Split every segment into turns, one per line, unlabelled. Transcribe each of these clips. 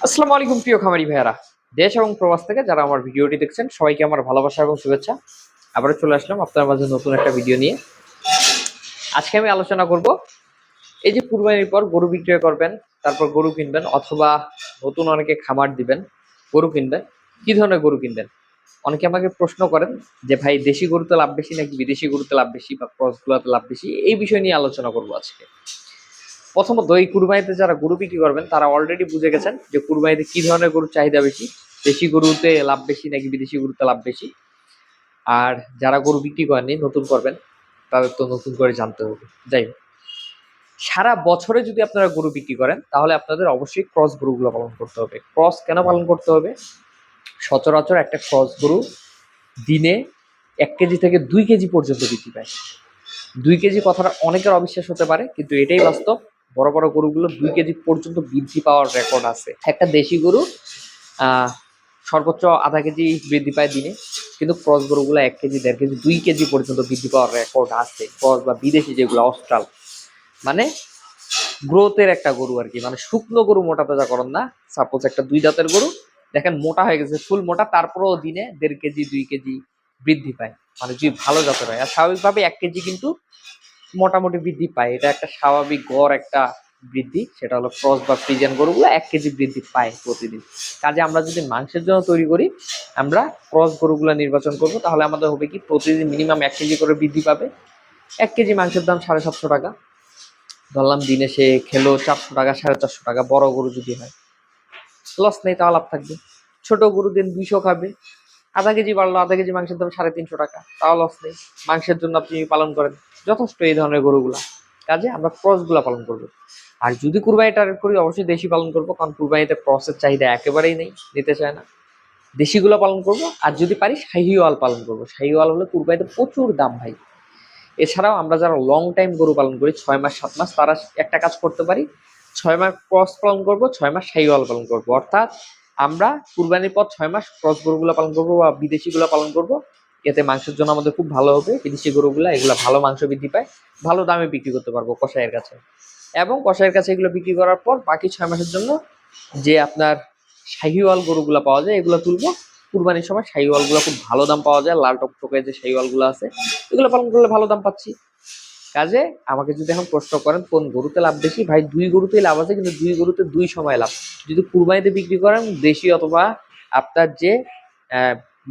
আসসালামু আলাইকুম প্রিয় খামারি ভাইয়ারা, দেশ এবং প্রবাস থেকে যারা আমার ভিডিওটি দেখছেন সবাইকে আমার ভালোবাসা এবং শুভেচ্ছা। আবারও চলে আসলাম আপনার মাঝে নতুন একটা ভিডিও নিয়ে। আজকে আমি আলোচনা করব এই যে কুরবানির পর গরু বিক্রয় করবেন, তারপর গরু কিনবেন, অথবা নতুন অনেকে খামার দিবেন, গরু কিনবেন, কি ধরনের গরু কিনবেন। অনেকে আমাকে প্রশ্ন করেন যে ভাই, দেশি গরুতে লাভ বেশি নাকি বিদেশি গরুতে লাভ বেশি বা ক্রসগুলোতে লাভ বেশি, এই বিষয় নিয়ে আলোচনা করবো আজকে। প্রথমত, এই কুরবানিতে যারা গরু বিক্রি করবেন তারা অলরেডি বুঝে গেছেন যে কুরবানিতে কি ধরনের গরুর চাহিদা বেশি, দেশি গরুতে লাভ বেশি নাকি বিদেশি গরুতে লাভ বেশি। আর যারা গরু বিক্রি করেননি, নতুন করবেন, তাদের তো নতুন করে জানতে হবে। যাই হোক, সারা বছরে যদি আপনারা গরু বিক্রি করেন তাহলে আপনাদের অবশ্যই ক্রস গরুগুলো পালন করতে হবে। ক্রস কেন পালন করতে হবে? সচরাচর একটা ক্রস গরু দিনে 1 কেজি থেকে 2 কেজি পর্যন্ত বৃদ্ধি পায়। 2 কেজি কথাটা অনেকের অবিশ্বাস হতে পারে, কিন্তু এটাই বাস্তব। বড় বড় গরুগুলো 2 কেজি পর্যন্ত বৃদ্ধি পাওয়ার রেকর্ড আছে। একটা দেশি গরু সর্বোচ্চ আধা কেজি বৃদ্ধি পায় দিনে, কিন্তু ক্রস গরুগুলো 1 কেজি, 1.5 কেজি, 2 কেজি পর্যন্ত বৃদ্ধি পাওয়ার রেকর্ড আছে। ক্রস বা বিদেশি যেগুলো অস্ট্রাল, মানে গ্রোথের একটা গরু আর কি, মানে শুকনো গরু মোটা তাজা করেন না। সাপোজ একটা 2 দাঁতের গরু দেখেন মোটা হয়ে গেছে, ফুল মোটা, তারপরেও দিনে 1.5 কেজি, 2 কেজি বৃদ্ধি পায়, মানে যদি ভালো জাতের হয়। আর স্বাভাবিকভাবে 1 কেজি কিন্তু মোটামুটি বৃদ্ধি পায়, এটা একটা স্বাভাবিক গড় একটা বৃদ্ধি। সেটা হলো ক্রস বা ফ্রিজিয়ান গরুগুলো 1 কেজি বৃদ্ধি পায় প্রতিদিন। কাজে আমরা যদি মাংসের জন্য তৈরি করি, আমরা ক্রস গরুগুলো নির্বাচন করব, তাহলে আমাদের হবে কি প্রতিদিন মিনিমাম 1 কেজি করে বৃদ্ধি পাবে। 1 কেজি মাংসের দাম 750 টাকা, ধরলাম দিনে সে খেলো 400 টাকা, 450 টাকা। বড় গরু যদি হয় লস নেই, তাও লাভ থাকবে। ছোট গরু দিন 200 খাবে, আধা কেজি বাড়লো, আধা কেজি মাংসের দাম 350 টাকা, তাও লস নেই। মাংসের জন্য আপনি পালন করেন, যথেষ্ট এই ধরনের গরুগুলা। কাজে আমরা ক্রস গুলা পালন করবো। আর যদি কুরবানি টার্গেট করি, অবশ্যই দেশি পালন করবো, কারণ কুরবানিতে ক্রসের চাহিদা একেবারেই নেই, নিতে চায় না। দেশিগুলো পালন করব, আর যদি পারি শাহিওয়াল পালন করব। শাহিওয়াল হলে কুরবানিতে প্রচুর দাম ভাই। এছাড়াও আমরা যারা লং টাইম গরু পালন করি, 6 মাস 7 মাস, তারা একটা কাজ করতে পারি, 6 মাস ক্রস পালন করবো, 6 মাস শাহিওয়াল পালন করবো। অর্থাৎ আমরা কুরবানির পর 6 মাস ক্রস গরুগুলো পালন করবো বা বিদেশিগুলো পালন করবো। এতে মাংসের জন্য আমাদের খুব ভালো হবে। বিদেশি গরুগুলা এগুলা ভালো মাংস বৃদ্ধি পায়, ভালো দামে বিক্রি করতে পারবো কসাইয়ের কাছে। এবং কসাইয়ের কাছে এগুলো বিক্রি করার পর বাকি 6 মাসের জন্য যে আপনার শাহিওয়াল গরুগুলা পাওয়া যায়, এগুলো তুলবো। কুরবানির সময় শাহিওয়াল গুলো খুব ভালো দাম পাওয়া যায়, লাল টকটকে যে শাহিওয়াল গুলো আছে, এগুলো পালন করলে ভালো দাম পাচ্ছি। কাজে আমাকে যদি এখন প্রশ্ন করেন কোন গরুতে লাভ বেশি, ভাই 2 গরুতেই লাভ আছে, কিন্তু 2 গরুতে 2 সময় লাভ। যদি কুরবানিতে বিক্রি করেন দেশি অথবা আপনার যে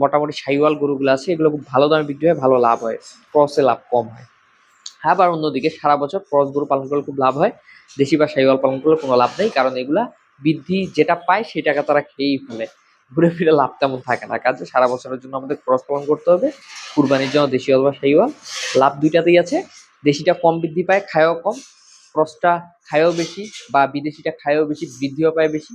মোটামুটি শাহিওয়াল গরুগুলো আছে, এগুলো খুব ভালো দামে বিক্রি হয়, ভালো লাভ হয়, ক্রসে লাভ কম হয়। আবার অন্যদিকে সারা বছর ক্রস গরু পালন করলে খুব লাভ হয়, দেশি বা শাহিওয়াল পালন করলে কোনো লাভ নেই, কারণ এগুলা বৃদ্ধি যেটা পায় সেই টাকা তারা খেয়েই ফেলে, ঘুরে ফিরে লাভ তেমন থাকে না। কাজে সারা বছরের জন্য আমাদের ক্রস পালন করতে হবে। কুরবানির জন্য দেশি অথবা শাহিওয়াল, লাভ দুইটাতেই আছে। দেশিটা কম বৃদ্ধি পায়, খায়ও কম, ক্রসটা খায়ও বেশি, বা বিদেশিটা খায়ও বেশি, বৃদ্ধিও পায় বেশি।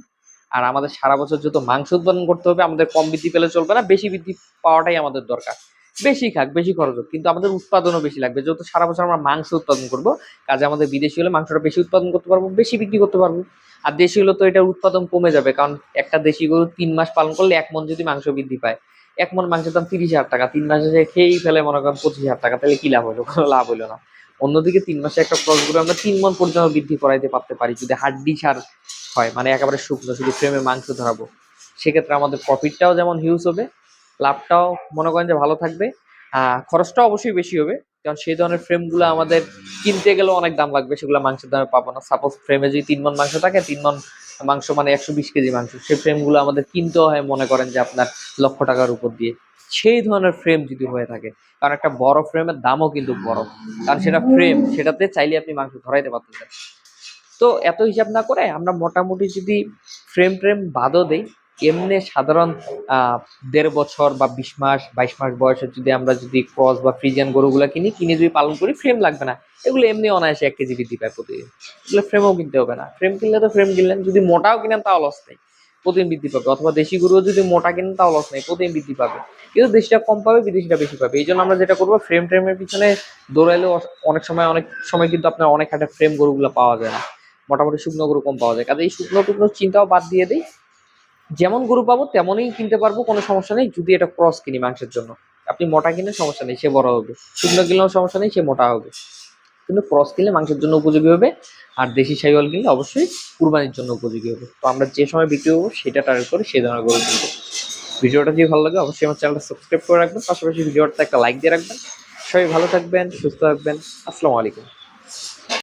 আর আমাদের সারা বছর যত মাংস উৎপাদন করতে হবে, আমাদের কম বৃদ্ধি পেলে চলবে না, বেশি বৃদ্ধি পাওয়াটাই আমাদের দরকার। বেশি খাক, বেশি খরচ হোক, কিন্তু আমাদের উৎপাদনও বেশি লাগবে, যেহেতু সারা বছর আমরা মাংস উৎপাদন করবো। কাজে আমাদের বিদেশি হলে মাংসটা বেশি উৎপাদন করতে পারবো, বেশি বিক্রি করতে পারবো। আর দেশি হলে তো এটার উৎপাদন কমে যাবে, কারণ একটা দেশি গরু 3 মাস পালন করলে 1 মণ যদি মাংস বৃদ্ধি পায়, 1 মণ মাংসের দাম 30,000 টাকা, 3 মাসে সে খেয়েই ফেলে মনে করেন 25,000 টাকা, তাহলে কি লাভ হলো? কোনো লাভ হলো না। অন্যদিকে 3 মাসে একটা ক্রস গরু আমরা 3 মণ পর্যন্ত বৃদ্ধি করাইতে পারতে পারি, যদি হাড্ডি ছাড় হয়, মানে একেবারে শুকনো, শুধু ফ্রেমে মাংস ধরাবো। সেক্ষেত্রে আমাদের প্রফিটটাও যেমন হিউজ হবে, লাভটাও মনে করেন যে ভালো থাকবে। খরচটা অবশ্যই বেশি হবে, কারণ সেই ধরনের ফ্রেমগুলো আমাদের কিনতে গেলেও অনেক দাম লাগবে, সেগুলো মাংসের দামে পাবো না। সাপোজ ফ্রেমে যদি 3 মণ মাংস থাকে, 3 মণ মাংস মানে 120 কেজি মাংস, সেই ফ্রেমগুলো আমাদের কিনতেও হয় মনে করেন যে আপনার লক্ষ টাকার উপর দিয়ে। সেই ধরনের ফ্রেম যদি হয়ে থাকে, কারণ একটা বড় ফ্রেমের দামও কিন্তু বড়, কারণ সেটা ফ্রেম, সেটাতে চাইলে আপনি মাংস ধরাইতে পারতেছেন। তো এত হিসাব না করে আমরা মোটামুটি যদি ফ্রেম ট্রেম বাদও দেই, এমনি সাধারণ 1.5 বছর বা 20 মাস 22 মাস বয়সে যদি আমরা যদি ক্রস বা ফ্রিজিয়ান গরুগুলো কিনে যদি পালন করি, ফ্রেম লাগবে না। এগুলো এমনি অনায়াসে 1 কেজি বৃদ্ধি পায় প্রতিদিন, এগুলো ফ্রেমও কিনতে হবে না। ফ্রেম কিনলে তো ফ্রেম কিনলেন, যদি মোটাও কিনেন তাও লস নেই, প্রতিদিন বৃদ্ধি পাবে। অথবা দেশি গরুও যদি মোটা কিনেন তাও লস নেই, প্রতিদিন বৃদ্ধি পাবে। কিন্তু দেশিটা কম পাবে, বিদেশিটা বেশি পাবে। এই জন্য আমরা যেটা করবো, ফ্রেম ট্রেমের পিছনে দৌড়াইলেও অনেক সময় কিন্তু আপনার অনেক হাটে ফ্রেম গরুগুলো পাওয়া যায় না, মোটামুটি শুকনো গরু কম পাওয়া যায়। কাজে এই শুকনো টুকনো চিন্তাও বাদ দিয়ে দিই, যেমন গরু পাবো তেমনই কিনতে পারবো, কোনো সমস্যা নেই। যদি এটা ক্রস কিনি মাংসের জন্য, আপনি মোটা কিনে সমস্যা নেই, সে বড় হবে। শুকনো কিনলেও সমস্যা নেই, সে মোটা হবে। কিন্তু ক্রস কিনলে মাংসের জন্য উপযোগী হবে, আর দেশি শাহিওয়াল কিনলে অবশ্যই কুরবানির জন্য উপযোগী হবে। তো আমরা যে সময় বিক্রি করবো সেটা টার্গেট করে সেই ধরনের গরু কিনবো। ভিডিওটা যদি ভালো লাগে অবশ্যই আমার চ্যানেলটা সাবস্ক্রাইব করে রাখবেন, পাশাপাশি ভিডিওটা একটা লাইক দিয়ে রাখবেন। সবাই ভালো থাকবেন, সুস্থ থাকবেন। আসসালামু আলাইকুম।